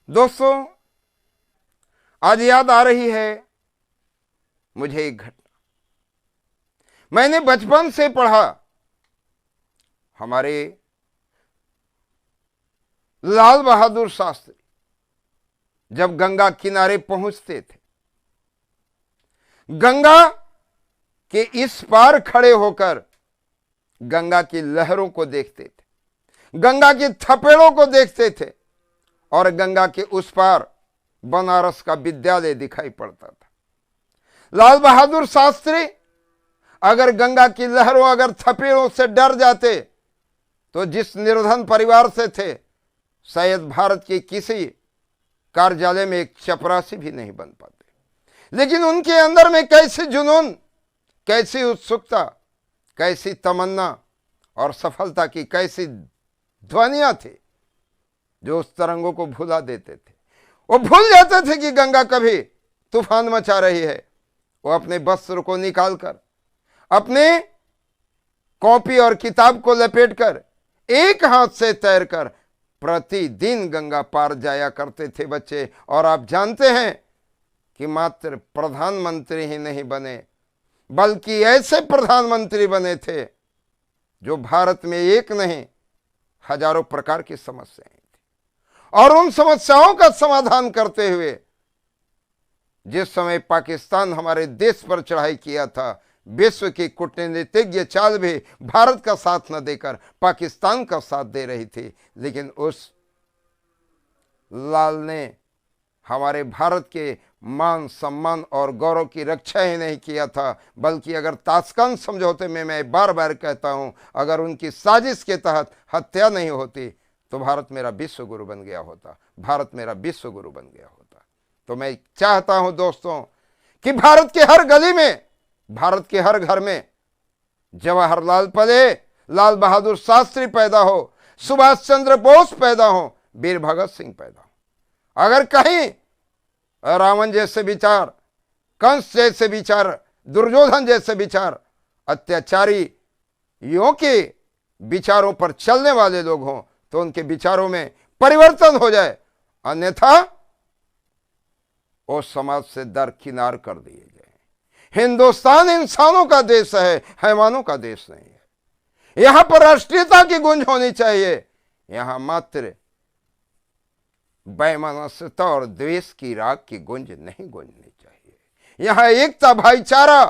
दोस्तों, आज याद आ रही है मुझे एक घटना। मैंने बचपन से पढ़ा, हमारे लाल बहादुर शास्त्री जब गंगा किनारे पहुंचते थे, गंगा के इस पार खड़े होकर गंगा की लहरों को देखते थे, गंगा की थपेड़ों को देखते थे और गंगा के उस पार बनारस का विद्यालय दिखाई पड़ता था। लाल बहादुर शास्त्री अगर गंगा की लहरों, अगर थपेड़ों से डर जाते तो जिस निर्धन परिवार से थे, शायद भारत के किसी कार्यालय में एक चपरासी भी नहीं बन पाते। लेकिन उनके अंदर में कैसी जुनून, कैसी उत्सुकता, कैसी तमन्ना और सफलता की कैसी ध्वनियां थी जो उस तरंगों को भुला देते थे। वो भूल जाते थे कि गंगा कभी तूफान मचा रही है। वो अपने वस्त्र को निकालकर, अपने कॉपी और किताब को लपेटकर, एक हाथ से तैरकर प्रतिदिन गंगा पार जाया करते थे बच्चे। और आप जानते हैं कि मात्र प्रधानमंत्री ही नहीं बने, बल्कि ऐसे प्रधानमंत्री बने थे जो भारत में एक नहीं हजारों प्रकार की समस्याएं थी। और उन समस्याओं का समाधान करते हुए जिस समय पाकिस्तान हमारे देश पर चढ़ाई किया था, विश्व की कूटनीतिज्ञ चाल भी भारत का साथ न देकर पाकिस्तान का साथ दे रही थी। लेकिन उस लाल ने हमारे भारत के मान, सम्मान और गौरव की रक्षा ही नहीं किया था, बल्कि अगर ताशकंद समझौते में, मैं बार बार कहता हूं, अगर उनकी साजिश के तहत हत्या नहीं होती तो भारत मेरा विश्व गुरु बन गया होता, भारत मेरा विश्व गुरु बन गया होता। तो मैं चाहता हूं दोस्तों कि भारत के हर गली में, भारत के हर घर में जवाहरलाल पले, लाल बहादुर शास्त्री पैदा हो, सुभाष चंद्र बोस पैदा हो, वीर भगत सिंह पैदा हो। अगर कहीं रावण जैसे विचार, कंस जैसे विचार, दुर्योधन जैसे विचार, अत्याचारी यों के विचारों पर चलने वाले लोग हों तो उनके विचारों में परिवर्तन हो जाए, अन्यथा वो समाज से दरकिनार कर दिए जाए। हिंदुस्तान इंसानों का देश है, हैवानों का देश नहीं है। यहां पर राष्ट्रीयता की गूंज होनी चाहिए, यहां मात्र वैमनस्यता और द्वेष की राग की गूंज नहीं गूंजनी चाहिए। यहां एकता, भाईचारा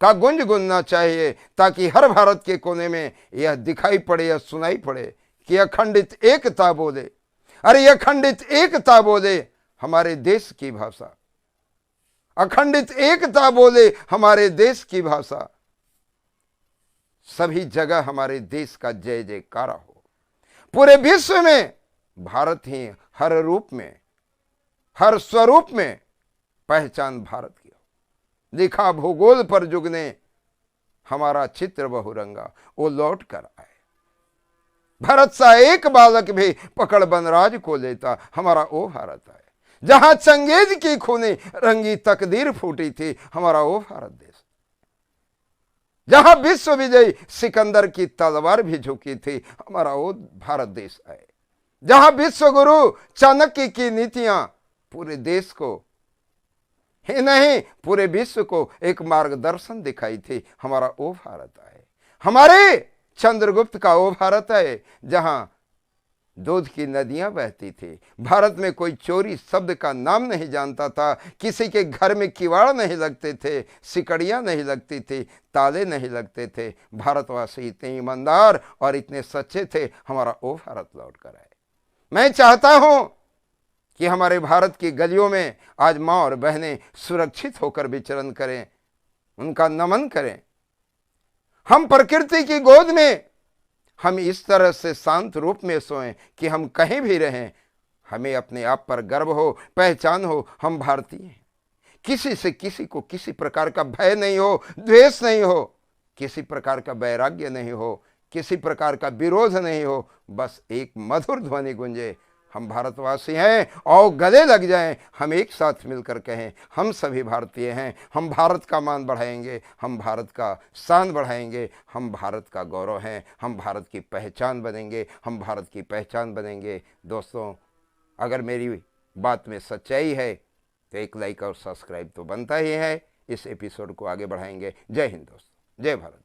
का गूंज गूंजना चाहिए, ताकि हर भारत के कोने में यह दिखाई पड़े, यह सुनाई पड़े कि अखंडित एकता बोले। अरे अखंडित एकता बोले हमारे देश की भाषा, अखंडित एकता बोले हमारे देश की भाषा, सभी जगह हमारे देश का जय जयकारा हो। पूरे विश्व में भारत ही हर रूप में, हर स्वरूप में पहचान भारत की हो। लिखा भूगोल पर जुग ने हमारा चित्र बहुरंगा, वो लौट कर आए। भारत सा एक बालक भी पकड़ बनराज को लेता, हमारा वो भारत आए। जहां चंगेज की खूनी रंगी तकदीर फूटी थी, हमारा वो भारत देश। जहां विश्व विजयी सिकंदर की तलवार भी झुकी थी, हमारा वो भारत देश आए। जहां विश्व गुरु चाणक्य की नीतियां पूरे देश को ही नहीं, पूरे विश्व को एक मार्गदर्शन दिखाई थी, हमारा वो भारत आए। हमारे चंद्रगुप्त का वो भारत है जहां दूध की नदियां बहती थी। भारत में कोई चोरी शब्द का नाम नहीं जानता था, किसी के घर में किवाड़ नहीं लगते थे, सिकड़ियां नहीं लगती थी, ताले नहीं लगते थे। भारतवासी इतने ईमानदार और इतने सच्चे थे, हमारा वो भारत लौट कर आए। मैं चाहता हूं कि हमारे भारत की गलियों में आज मां और बहनें सुरक्षित होकर विचरण करें, उनका नमन करें। हम प्रकृति की गोद में हम इस तरह से शांत रूप में सोएं कि हम कहीं भी रहें, हमें अपने आप पर गर्व हो, पहचान हो, हम भारतीय हैं। किसी से किसी को किसी प्रकार का भय नहीं हो, द्वेष नहीं हो, किसी प्रकार का वैराग्य नहीं हो, किसी प्रकार का विरोध नहीं हो। बस एक मधुर ध्वनि गुंजे, हम भारतवासी हैं, और गले लग जाएं, हम एक साथ मिलकर कहें हम सभी भारतीय हैं। हम भारत का मान बढ़ाएंगे, हम भारत का शान बढ़ाएंगे, हम भारत का गौरव हैं, हम भारत की पहचान बनेंगे, हम भारत की पहचान बनेंगे। दोस्तों, अगर मेरी बात में सच्चाई है तो एक लाइक और सब्सक्राइब तो बनता ही है। इस एपिसोड को आगे बढ़ाएंगे। जय हिंद दोस्तों, जय भारत।